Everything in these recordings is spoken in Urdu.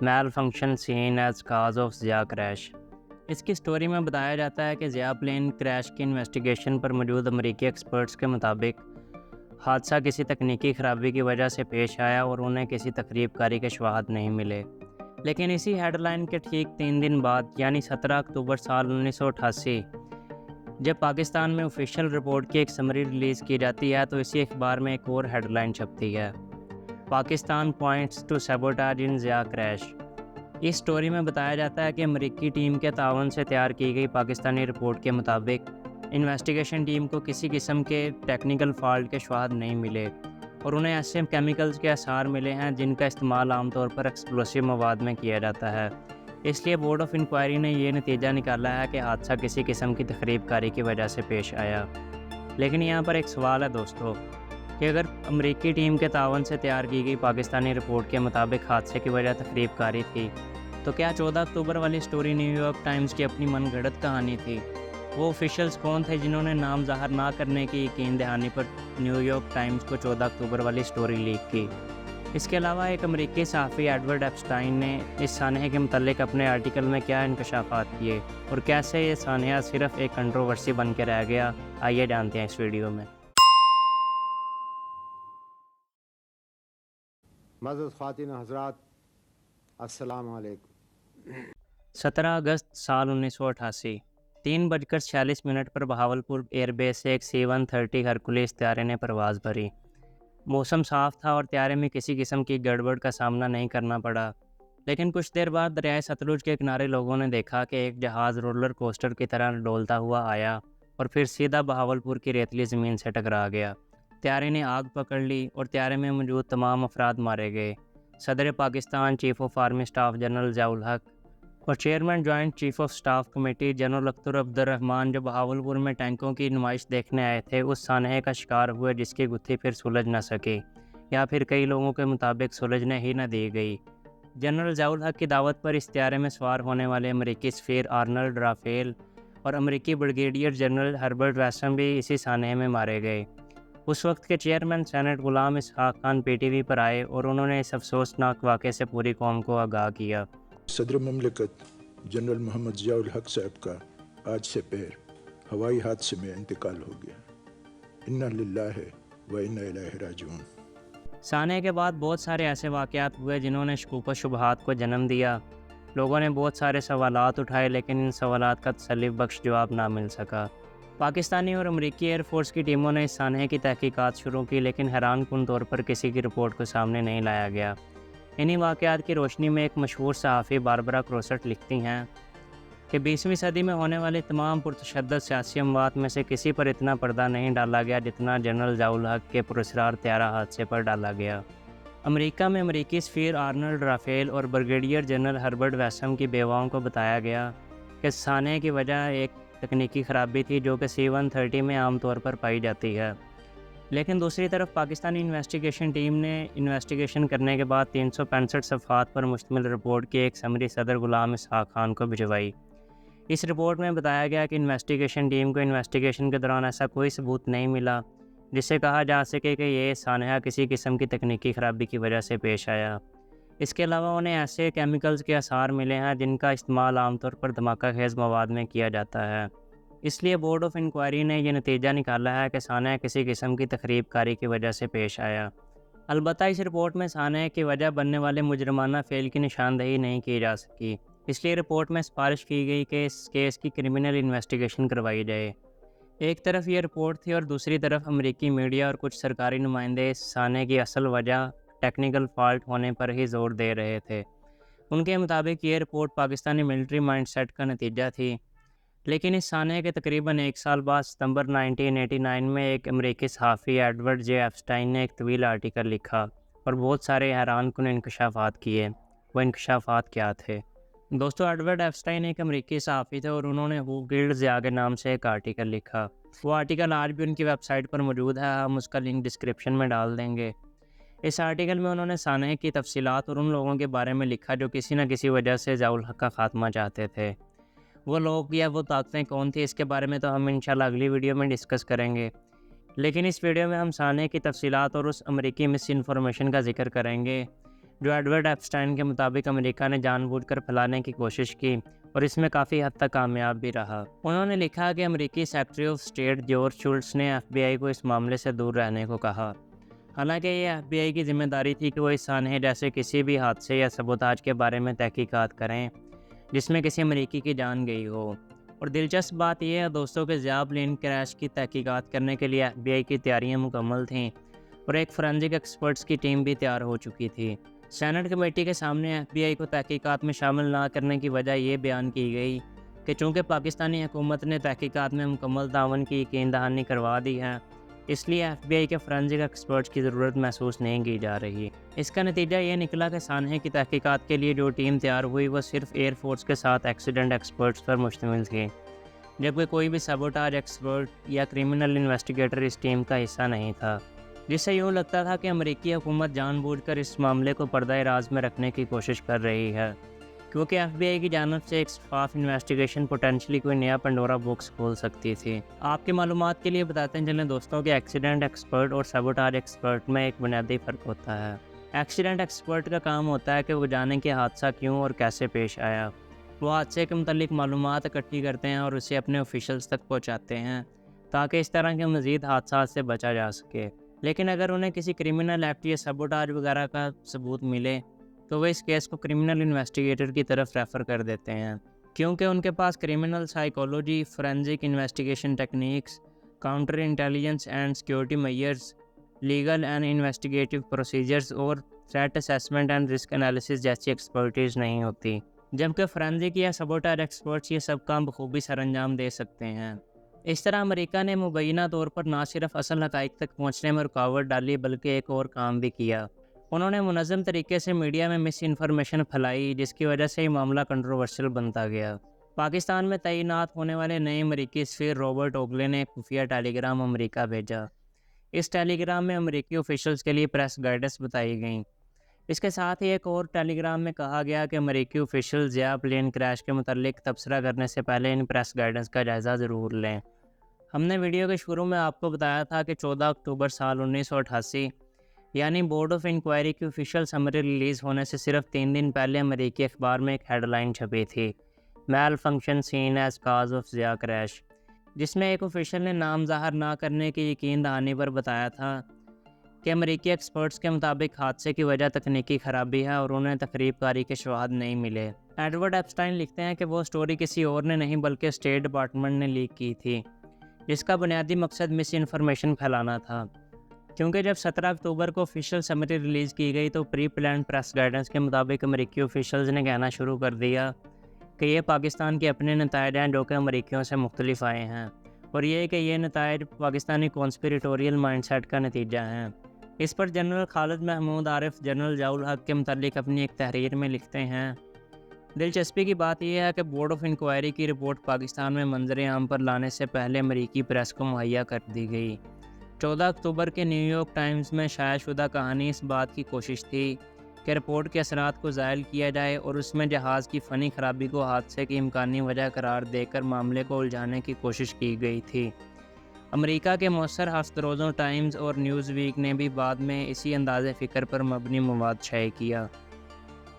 Mile function seen as cause of Zia crash. اس کی سٹوری میں بتایا جاتا ہے کہ ضیاء پلین کریش کی انویسٹیگیشن پر موجود امریکی ایکسپرٹس کے مطابق حادثہ کسی تکنیکی خرابی کی وجہ سے پیش آیا اور انہیں کسی تخریب کاری کے شواہد نہیں ملے۔ لیکن اسی ہیڈ لائن کے ٹھیک 3 دن بعد یعنی 17 اکتوبر سال 1988 جب پاکستان میں آفیشیل رپورٹ کی ایک سمری ریلیز کی جاتی ہے تو اسی اخبار میں ایک اور ہیڈ لائن چھپتی ہے، Pakistan points to sabotage in Zia crash. اس سٹوری میں بتایا جاتا ہے کہ امریکی ٹیم کے تعاون سے تیار کی گئی پاکستانی رپورٹ کے مطابق انویسٹیگیشن ٹیم کو کسی قسم کے ٹیکنیکل فالٹ کے شواہد نہیں ملے اور انہیں ایسے کیمیکلز کے آثار ملے ہیں جن کا استعمال عام طور پر ایکسپلوسیو مواد میں کیا جاتا ہے۔ اس لیے بورڈ آف انکوائری نے یہ نتیجہ نکالا ہے کہ حادثہ کسی قسم کی تخریب کاری کی وجہ سے پیش آیا۔ لیکن یہاں پر ایک سوال ہے دوستو کہ اگر امریکی ٹیم کے تعاون سے تیار کی گئی پاکستانی رپورٹ کے مطابق حادثے کی وجہ تخریب کاری تھی تو کیا 14 اکتوبر والی سٹوری نیو یارک ٹائمز کی اپنی من گھڑت کہانی تھی؟ وہ آفیشلز کون تھے جنہوں نے نام ظاہر نہ کرنے کی یقین دہانی پر نیو یارک ٹائمز کو 14 اکتوبر والی سٹوری لیک کی؟ اس کے علاوہ ایک امریکی صحافی ایڈورڈ ایپسٹائن نے اس سانحے کے متعلق اپنے آرٹیکل میں کیا انکشافات کیے اور کیسے یہ سانحہ صرف ایک کنٹروورسی بن کے رہ گیا، آئیے جانتے ہیں اس ویڈیو میں۔ معزز خواتین و حضرات، السلام علیکم۔ 17 اگست سال 1988 3:46 پر بہاولپور ایئر بیس سے ایک C-130 ہرکولیس طیارے نے پرواز بھری۔ موسم صاف تھا اور طیارے میں کسی قسم کی گڑبڑ کا سامنا نہیں کرنا پڑا، لیکن کچھ دیر بعد دریائے ستلج کے کنارے لوگوں نے دیکھا کہ ایک جہاز رولر کوسٹر کی طرح ڈولتا ہوا آیا اور پھر سیدھا بہاولپور کی ریتلی زمین سے ٹکرا گیا۔ طیارے نے آگ پکڑ لی اور طیارے میں موجود تمام افراد مارے گئے۔ صدر Pakistan chief of army staff general Zia الحق اور chairman joint chief of staff committee general Akhtar عبد الرحمان جو بہاولپور میں ٹینکوں کی نمائش دیکھنے آئے تھے اس سانحے کا شکار ہوئے جس کی گتھی پھر سلجھ نہ سکی، یا پھر کئی لوگوں کے مطابق سلجھنے ہی نہ دی گئی۔ جنرل ضیاء الحق کی دعوت پر اس طیارے میں سوار ہونے والے امریکی سفیر آرنلڈ رافیل اور امریکی بریگیڈیئر جنرل ہربرٹ ویسم بھی اسی سانحے میں مارے گئے۔ اس وقت کے chairman senate Ghulam Ishaq Khan PTV پر آئے اور انہوں نے اس افسوسناک واقعے سے پوری قوم کو آگاہ کیا۔ صدر مملکت جنرل محمد ضیاء الحق صاحب کا آج سے پہر ہوائی حادثے میں انتقال ہو گیا۔ انا للہ و انا الیہ راجعون۔ سانحے کے بعد بہت سارے ایسے واقعات ہوئے جنہوں نے شکوک و شبہات کو جنم دیا۔ لوگوں نے بہت سارے سوالات اٹھائے لیکن ان سوالات کا تسلی بخش جواب نہ مل سکا۔ پاکستانی اور امریکی ایئر فورس کی ٹیموں نے اس سانحے کی تحقیقات شروع کی لیکن حیران کن طور پر کسی کی رپورٹ کو سامنے نہیں لایا گیا۔ انہی واقعات کی روشنی میں ایک مشہور صحافی باربرا کروسٹ لکھتی ہیں کہ 20ویں صدی میں ہونے والے تمام پرتشدد سیاسی اموات میں سے کسی پر اتنا پردہ نہیں ڈالا گیا جتنا جنرل ضیاء الحق کے پراسرار طیارہ حادثے پر ڈالا گیا۔ امریکہ میں امریکی سفیر آرنلڈ رافیل اور بریگیڈیئر جنرل ہربرٹ ویسم کی بیواؤں کو بتایا گیا کہ سانحے کی وجہ ایک تکنیکی خرابی تھی جو کہ C-130 میں عام طور پر پائی جاتی ہے۔ لیکن دوسری طرف پاکستانی انویسٹیگیشن ٹیم نے انویسٹیگیشن کرنے کے بعد 365 صفحات پر مشتمل رپورٹ کی ایک سمری صدر غلام اسحاق خان کو بھجوائی۔ اس رپورٹ میں بتایا گیا کہ انویسٹیگیشن ٹیم کو انویسٹیگیشن کے دوران ایسا کوئی ثبوت نہیں ملا جس سے کہا جا سکے کہ یہ سانحہ کسی قسم کی تکنیکی خرابی کی وجہ سے پیش آیا۔ اس کے علاوہ انہیں ایسے کیمیکلز کے آثار ملے ہیں جن کا استعمال عام طور پر دھماکہ خیز مواد میں کیا جاتا ہے۔ اس لیے بورڈ آف انکوائری نے یہ نتیجہ نکالا ہے کہ سانحہ کسی قسم کی تخریب کاری کی وجہ سے پیش آیا۔ البتہ اس رپورٹ میں سانحے کی وجہ بننے والے مجرمانہ فعل کی نشاندہی نہیں کی جا سکی، اس لیے رپورٹ میں سفارش کی گئی کہ اس کیس کی کرمنل انویسٹیگیشن کروائی جائے۔ ایک طرف یہ رپورٹ تھی اور دوسری طرف امریکی میڈیا اور کچھ سرکاری نمائندے اس سانحے کی اصل وجہ ٹیکنیکل فالٹ ہونے پر ہی زور دے رہے تھے۔ ان کے مطابق یہ report Pakistani military mindset کا نتیجہ تھی، لیکن اس سانحے کے تقریباً 1 سال بعد ستمبر 1989 میں ایک امریکی صحافی ایڈورڈ جے ایپسٹائن نے ایک طویل آرٹیکل لکھا اور بہت سارے حیران کن انکشافات کیے۔ وہ انکشافات کیا تھے؟ دوستو، ایڈورڈ ایپسٹائن ایک امریکی صحافی تھے اور انہوں نے ہو گلڈ ضیاء کے نام سے ایک آرٹیکل لکھا۔ وہ آرٹیکل آج بھی ان کی ویب سائٹ پر موجود ہے، ہم اس کا لنک ڈسکرپشن میں ڈال دیں گے۔ اس آرٹیکل میں انہوں نے سانحے کی تفصیلات اور ان لوگوں کے بارے میں لکھا جو کسی نہ کسی وجہ سے ضیاء الحق کا خاتمہ چاہتے تھے۔ وہ لوگ یا وہ طاقتیں کون تھی اس کے بارے میں تو ہم انشاءاللہ اگلی ویڈیو میں ڈسکس کریں گے۔ لیکن اس ویڈیو میں ہم سانحے کی تفصیلات اور اس امریکی مس انفارمیشن کا ذکر کریں گے جو ایڈورڈ ایپسٹائن کے مطابق امریکہ نے جان بوجھ کر پھیلانے کی کوشش کی اور اس میں کافی حد تک کامیاب بھی رہا۔ انہوں نے لکھا کہ امریکی secretary of state George Schultze نے ایف بی آئی کو اس معاملے سے دور رہنے کو کہا، حالانکہ یہ ایف بی آئی کی ذمہ داری تھی کہ وہ اس سانحے جیسے کسی بھی حادثے یا سبوتاج کے بارے میں تحقیقات کریں جس میں کسی امریکی کی جان گئی ہو۔ اور دلچسپ بات یہ ہے دوستوں کہ ضیاء پلین کریش کی تحقیقات کرنے کے لیے ایف بی آئی کی تیاریاں مکمل تھیں اور ایک فورینزک ایکسپرٹس کی ٹیم بھی تیار ہو چکی تھی۔ سینٹ کمیٹی کے سامنے ایف بی آئی کو تحقیقات میں شامل نہ کرنے کی وجہ یہ بیان کی گئی کہ چونکہ پاکستانی حکومت نے تحقیقات میں مکمل تعاون کی یقین دہانی کروا دی ہے، اس لیے ایف بی آئی کے فورینزک ایکسپرٹس کی ضرورت محسوس نہیں کی جا رہی۔ اس کا نتیجہ یہ نکلا کہ سانحے کی تحقیقات کے لیے جو ٹیم تیار ہوئی وہ صرف ایئر فورس کے ساتھ ایکسیڈنٹ ایکسپرٹس پر مشتمل تھی، جبکہ کوئی بھی سیبوٹاج ایکسپرٹ یا کریمنل انویسٹیگیٹر اس ٹیم کا حصہ نہیں تھا، جس سے یوں لگتا تھا کہ امریکی حکومت جان بوجھ کر اس معاملے کو پردہ راز میں رکھنے کی کوشش کر رہی ہے، کیونکہ ایف بی آئی کی جانب سے ایک شفاف انویسٹیگیشن پوٹینشلی کوئی نیا پنڈورا باکس کھول سکتی تھی۔ آپ کی معلومات کے لیے بتاتے چلیں دوستوں کہ ایکسیڈنٹ ایکسپرٹ اور سیبوٹاج ایکسپرٹ میں ایک بنیادی فرق ہوتا ہے۔ ایکسیڈنٹ ایکسپرٹ کا کام ہوتا ہے کہ وہ جانیں کہ حادثہ کیوں اور کیسے پیش آیا۔ وہ حادثے کے متعلق معلومات اکٹھی کرتے ہیں اور اسے اپنے آفیشلز تک پہنچاتے ہیں تاکہ اس طرح کے مزید حادثات سے بچا جا سکے۔ لیکن اگر انہیں کسی کریمنل ایکٹ یا سیبوٹاج وغیرہ کا ثبوت ملے تو وہ اس کیس کو کریمنل انویسٹیگیٹر کی طرف ریفر کر دیتے ہیں، کیونکہ ان کے پاس criminal psychology, forensic investigation techniques, counter intelligence and security measures, legal and investigative procedures اور threat assessment and risk analysis جیسی ایکسپرٹیز نہیں ہوتی، جبکہ فورینزک یا سیبوٹاج ایکسپرٹس یہ سب کام بخوبی سر انجام دے سکتے ہیں۔ اس طرح امریکہ نے مبینہ طور پر نہ صرف اصل حقائق تک پہنچنے میں رکاوٹ ڈالی بلکہ ایک اور کام بھی کیا۔ انہوں نے منظم طریقے سے میڈیا میں مس انفارمیشن پھیلائی جس کی وجہ سے یہ معاملہ کنٹروورشل بنتا گیا۔ پاکستان میں تعینات ہونے والے نئے امریکی سفیر رابرٹ اوگلے نے ایک خفیہ ٹیلی گرام امریکہ بھیجا۔ اس ٹیلی گرام میں امریکی آفیشلز کے لیے پریس گائیڈنس بتائی گئیں۔ اس کے ساتھ ہی ایک اور ٹیلی گرام میں کہا گیا کہ امریکی آفیشل ضیاء پلین کریش کے متعلق تبصرہ کرنے سے پہلے ان پریس گائیڈنس کا جائزہ ضرور لیں۔ ہم نے ویڈیو کے شروع میں آپ کو بتایا تھا کہ 14 اکتوبر سال 1988 یعنی بورڈ آف انکوائری کی آفیشیل سمری ریلیز ہونے سے صرف 3 دن پہلے امریکی اخبار میں ایک ہیڈ لائن چھپی تھی، malfunction seen as cause of Zia crash, جس میں ایک آفیشل نے نام ظاہر نہ کرنے کی یقین دہانی پر بتایا تھا کہ امریکی ایکسپرٹس کے مطابق حادثے کی وجہ تکنیکی خرابی ہے اور انہیں تقریب کاری کے شواہد نہیں ملے۔ ایڈورڈ ایپسٹائن لکھتے ہیں کہ وہ سٹوری کسی اور نے نہیں بلکہ اسٹیٹ ڈپارٹمنٹ نے لیک کی تھی، جس کا بنیادی مقصد مس انفارمیشن پھیلانا تھا، کیونکہ جب 17 اکتوبر کو آفیشیل سمری ریلیز کی گئی تو پری پلانڈ پریس گائیڈنس کے مطابق امریکی آفیشلز نے کہنا شروع کر دیا کہ یہ پاکستان کے اپنے نتائج ہیں جو کہ امریکیوں سے مختلف آئے ہیں، اور یہ کہ یہ نتائج پاکستانی کانسپیریٹوریل مائنڈ سیٹ کا نتیجہ ہیں۔ اس پر جنرل خالد محمود عارف جنرل ضیاء الحق کے متعلق اپنی ایک تحریر میں لکھتے ہیں، دلچسپی کی بات یہ ہے کہ بورڈ آف انکوائری کی رپورٹ پاکستان میں منظر عام پر لانے سے پہلے امریکی پریس کو مہیا کر دی گئی۔ 14 اکتوبر کے نیو یارک ٹائمز میں شائع شدہ کہانی اس بات کی کوشش تھی کہ رپورٹ کے اثرات کو زائل کیا جائے اور اس میں جہاز کی فنی خرابی کو حادثے کی امکانی وجہ قرار دے کر معاملے کو الجھانے کی کوشش کی گئی تھی۔ امریکہ کے مؤثر ہفت روزوں ٹائمز اور نیوز ویک نے بھی بعد میں اسی انداز فکر پر مبنی مواد شائع کیا۔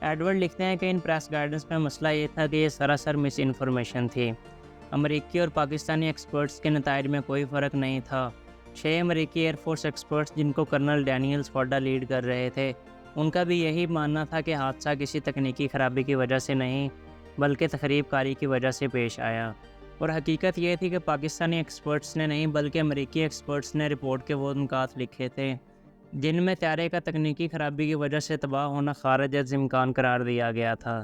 ایڈورڈ لکھتے ہیں کہ ان پریس گائیڈنس میں مسئلہ یہ تھا کہ یہ سراسر مس انفارمیشن تھی۔ امریکی اور پاکستانی ایکسپرٹس کے نتائج میں کوئی فرق نہیں تھا۔ 6 امریکی ایئر فورس ایکسپرٹس جن کو کرنل ڈینیل سفورڈا لیڈ کر رہے تھے، ان کا بھی یہی ماننا تھا کہ حادثہ کسی تکنیکی خرابی کی وجہ سے نہیں بلکہ تخریب کاری کی وجہ سے پیش آیا، اور حقیقت یہ تھی کہ پاکستانی ایکسپرٹس نے نہیں بلکہ امریکی ایکسپرٹس نے رپورٹ کے وہ نکات لکھے تھے جن میں طیارے کا تکنیکی خرابی کی وجہ سے تباہ ہونا خارج از امکان قرار دیا گیا تھا۔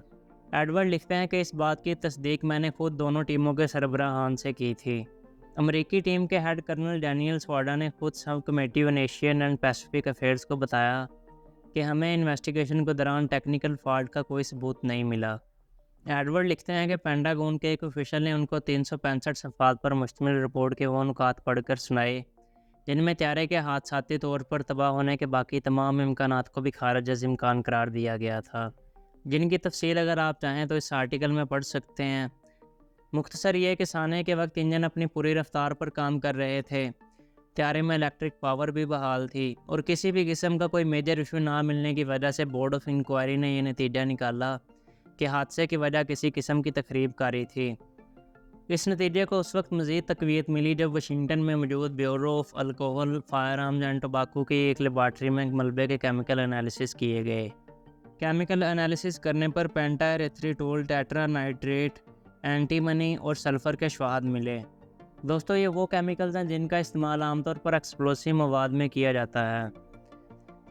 ایڈورڈ لکھتے ہیں کہ اس بات کی تصدیق میں نے خود دونوں ٹیموں کے سربراہان سے کی تھی۔ امریکی ٹیم کے ہیڈ کرنل ڈینیل سفورڈا نے خود subcommittee on Asian and Pacific affairs کو بتایا کہ ہمیں انویسٹیگیشن کے دوران ٹیکنیکل فالٹ کا کوئی ثبوت نہیں ملا۔ ایڈورڈ لکھتے ہیں کہ پینٹاگون کے ایک آفیشل نے ان کو 365 صفحات پر مشتمل رپورٹ کے وہ نکات پڑھ کر سنائے جن میں طیارے کے حادثاتی طور پر تباہ ہونے کے باقی تمام امکانات کو بھی خارج از امکان قرار دیا گیا تھا، جن کی تفصیل اگر آپ چاہیں تو اس آرٹیکل میں پڑھ سکتے ہیں۔ مختصر یہ کہ سانحے کے وقت انجن اپنی پوری رفتار پر کام کر رہے تھے، طیارے میں الیکٹرک پاور بھی بحال تھی اور کسی بھی قسم کا کوئی میجر ایشو نہ ملنے کی وجہ سے بورڈ آف انکوائری نے یہ نتیجہ نکالا کہ حادثے کی وجہ کسی قسم کی تخریب کاری تھی۔ اس نتیجے کو اس وقت مزید تقویت ملی جب واشنگٹن میں موجود bureau of alcohol, firearms and tobacco کی ایک لیبارٹری میں ملبے کے کیمیکل انالیسس کیے گئے۔ کیمیکل انالیسس کرنے پر پینٹا ایریتھریٹول، ٹیٹرا نائٹریٹ، اینٹی منی اور سلفر کے شواہد ملے۔ دوستو یہ وہ کیمیکلز ہیں جن کا استعمال عام طور پر ایکسپلوسیو مواد میں کیا جاتا ہے۔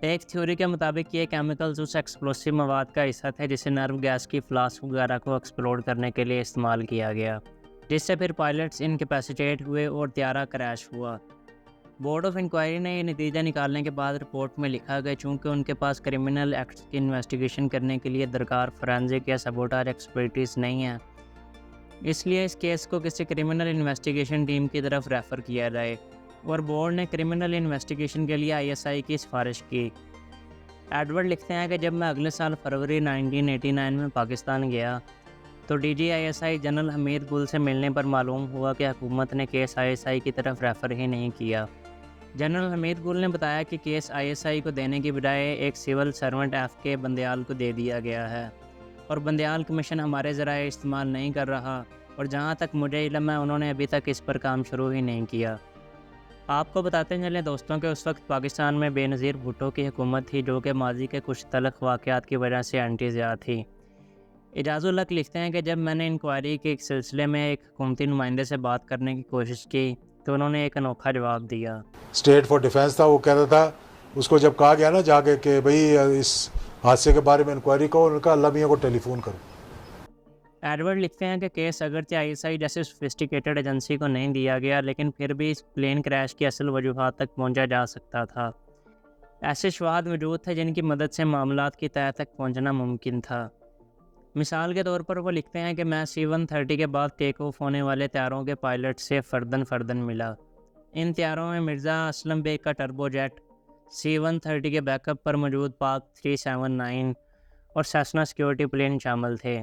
ایک تھیوری کے مطابق یہ کیمیکلز اس ایکسپلوسیو مواد کا حصہ تھے جسے نرو گیس کی فلاسک وغیرہ کو ایکسپلوڈ کرنے کے لیے استعمال کیا گیا، جس سے پھر پائلٹس انکیپیسیٹیٹ ہوئے اور طیارہ کریش ہوا۔ بورڈ آف انکوائری نے یہ نتیجہ نکالنے کے بعد رپورٹ میں لکھا کہ چونکہ ان کے پاس کرمنل ایکٹس کی انویسٹیگیشن کرنے کے لیے درکار فورینزک یا سبوٹاج ایکسپرٹیز نہیں ہے، اس لیے اس کیس کو کسی کرمنل انویسٹیگیشن ٹیم کی طرف ریفر کیا جائے، اور بورڈ نے کرمنل انویسٹیگیشن کے لیے ISI کی سفارش کی۔ ایڈورڈ لکھتے ہیں کہ جب میں اگلے سال فروری 1989 میں پاکستان گیا تو DG ISI جنرل حمید گل سے ملنے پر معلوم ہوا کہ حکومت نے کیس ISI کی طرف ریفر ہی نہیں کیا۔ جنرل حمید گل نے بتایا کہ کیس ISI کو دینے کی بجائے ایک سول سرونٹ FK بندیال کو دے دیا گیا ہے، اور بندیال کمیشن ہمارے ذرائع استعمال نہیں کر رہا، اور جہاں تک مجھے علم ہے انہوں نے ابھی تک اس پر کام شروع ہی نہیں کیا۔ آپ کو بتاتے چلیں دوستوں کہ اس وقت پاکستان میں بے نظیر بھٹو کی حکومت تھی جو کہ ماضی کے کچھ تلخ واقعات کی وجہ سے اینٹی ضیاء تھی۔ اعجاز الحق لکھتے ہیں کہ جب میں نے انکوائری کے ایک سلسلے میں ایک حکومتی نمائندے سے بات کرنے کی کوشش کی تو انہوں نے ایک انوکھا جواب دیا۔ اسٹیٹ فار ڈیفینس تھا، وہ کہتا تھا، اس کو جب کہا گیا نا جا کے کہ بھئی اس حادثے کے بارے میں انکوائری کرو، انہوں نے کہا اللہ میاں کو ٹیلی فون کرو۔ ایڈورڈ لکھتے ہیں کہ کیس اگرچہ ISI جیسے سوفسٹیکیٹڈ ایجنسی کو نہیں دیا گیا لیکن پھر بھی اس پلین کریش کی اصل وجوہات تک پہنچا جا سکتا تھا۔ ایسے شواہد موجود تھے جن کی مدد سے معاملات کی تہہ تک پہنچنا ممکن تھا۔ مثال کے طور پر وہ لکھتے ہیں کہ میں C-130 کے بعد ٹیک آف ہونے والے طیاروں کے پائلٹ سے فردن ملا۔ ان طیاروں میں مرزا اسلم بیگ کا ٹربو جیٹ، C-130 کے بیک اپ پر موجود پاک 379 اور سیسنا سیکیورٹی پلین شامل تھے۔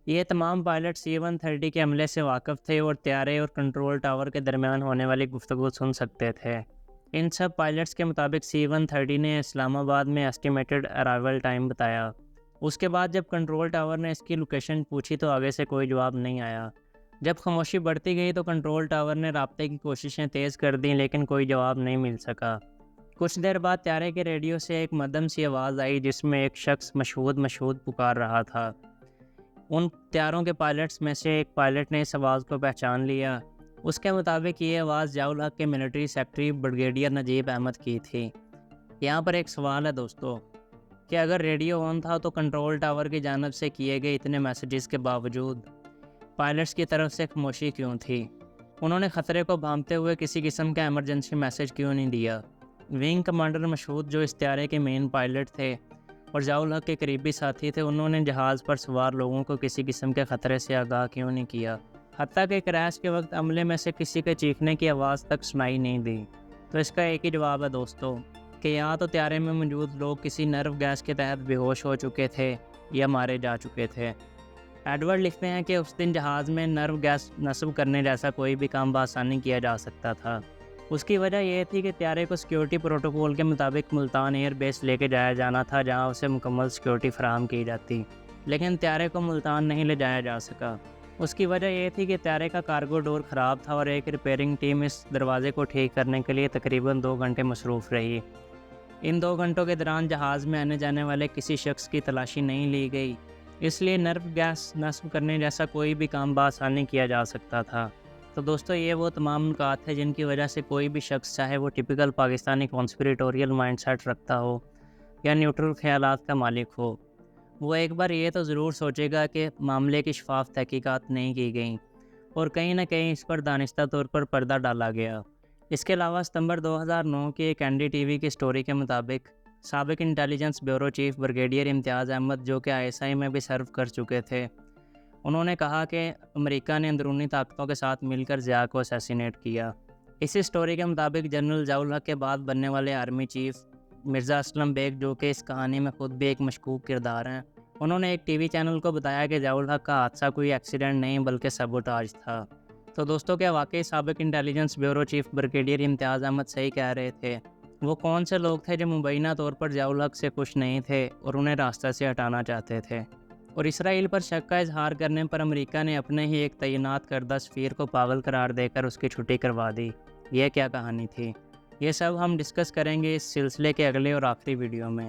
یہ تمام پائلٹ C-130 کے عملے سے واقف تھے اور طیارے اور کنٹرول ٹاور کے درمیان ہونے والی گفتگو سن سکتے تھے۔ ان سب پائلٹس کے مطابق C-130 نے اسلام آباد میں ایسٹیمیٹڈ ارائیول ٹائم بتایا۔ اس کے بعد جب کنٹرول ٹاور نے اس کی لوکیشن پوچھی تو آگے سے کوئی جواب نہیں آیا۔ جب خاموشی بڑھتی گئی تو کنٹرول ٹاور نے رابطے کی کوششیں تیز کر دیں لیکن کوئی جواب نہیں مل سکا۔ کچھ دیر بعد طیارے کے ریڈیو سے ایک مدھم سی آواز آئی جس میں ایک شخص مشہود پکار رہا تھا۔ ان طیاروں کے پائلٹس میں سے ایک پائلٹ نے اس آواز کو پہچان لیا۔ اس کے مطابق یہ آواز ضیاء الحق کے ملٹری سیکٹری بریگیڈیئر نجیب احمد کی تھی۔ یہاں پر ایک سوال ہے دوستو کہ اگر ریڈیو آن تھا تو کنٹرول ٹاور کی جانب سے کیے گئے اتنے میسیجز کے باوجود پائلٹس کی طرف سے خاموشی کیوں تھی؟ انہوں نے خطرے کو بھانپتے ہوئے کسی قسم کا ایمرجنسی میسیج کیوں نہیں دیا؟ ونگ کمانڈر مشہود جو اس طیارے کے مین پائلٹ تھے اور ضیاء الحق کے قریبی ساتھی تھے، انہوں نے جہاز پر سوار لوگوں کو کسی قسم کے خطرے سے آگاہ کیوں نہیں کیا؟ حتیٰ کہ کریش کے وقت عملے میں سے کسی کے چیخنے کی آواز تک سنائی نہیں دی۔ تو اس کا ایک ہی جواب ہے دوستو کہ یا تو طیارے میں موجود لوگ کسی نرو گیس کے تحت بے ہوش ہو چکے تھے یا مارے جا چکے تھے۔ ایڈورڈ لکھتے ہیں کہ اس دن جہاز میں نرو گیس نصب کرنے جیسا کوئی بھی کام بآسانی کیا جا سکتا تھا۔ اس کی وجہ یہ تھی کہ طیارے کو سیکیورٹی پروٹوکول کے مطابق ملتان ایئر بیس لے کے جایا جانا تھا جہاں اسے مکمل سیکیورٹی فراہم کی جاتی، لیکن طیارے کو ملتان نہیں لے جایا جا سکا۔ اس کی وجہ یہ تھی کہ طیارے کا کارگو ڈور خراب تھا اور ایک ریپیئرنگ ٹیم اس دروازے کو ٹھیک کرنے کے لیے تقریباً 2 گھنٹے مصروف رہی۔ ان 2 گھنٹوں کے دوران جہاز میں آنے جانے والے کسی شخص کی تلاشی نہیں لی گئی، اس لیے نرو گیس نصب کرنے جیسا کوئی بھی کام بآسانی کیا جا سکتا تھا۔ تو دوستو یہ وہ تمام نکات ہیں جن کی وجہ سے کوئی بھی شخص چاہے وہ ٹپیکل پاکستانی کانسپریٹوریل مائنڈ سیٹ رکھتا ہو یا نیوٹرل خیالات کا مالک ہو، وہ ایک بار یہ تو ضرور سوچے گا کہ معاملے کی شفاف تحقیقات نہیں کی گئیں اور کہیں نہ کہیں اس پر دانستہ طور پر پردہ ڈالا گیا۔ اس کے علاوہ ستمبر 2009 کی ایک NDTV کی سٹوری کے مطابق سابق انٹیلیجنس بیورو چیف بریگیڈیئر امتیاز احمد جو کہ ISI میں بھی سرو کر چکے تھے، انہوں نے کہا کہ امریکہ نے اندرونی طاقتوں کے ساتھ مل کر ضیاء کو اسیسینیٹ کیا۔ اسی سٹوری کے مطابق جنرل ضیاء الحق کے بعد بننے والے آرمی چیف مرزا اسلم بیگ جو کہ اس کہانی میں خود بھی ایک مشکوک کردار ہیں، انہوں نے ایک TV چینل کو بتایا کہ ضیاء الحق کا حادثہ کوئی ایکسیڈنٹ نہیں بلکہ سبوٹاج تھا۔ تو دوستوں کیا واقعی سابق انٹیلیجنس بیورو چیف بریگیڈیئر امتیاز احمد صحیح کہہ رہے تھے؟ وہ کون سے لوگ تھے جو مبینہ طور پر ضیاء الحق سے خوش نہیں تھے اور انہیں راستہ سے ہٹانا چاہتے تھے؟ اور اسرائیل پر شک کا اظہار کرنے پر امریکہ نے اپنے ہی ایک تعینات کردہ سفیر کو پاگل قرار دے کر اس کی چھٹی کروا دی۔ یہ کیا کہانی تھی؟ یہ سب ہم ڈسکس کریں گے اس سلسلے کے اگلے اور آخری ویڈیو میں۔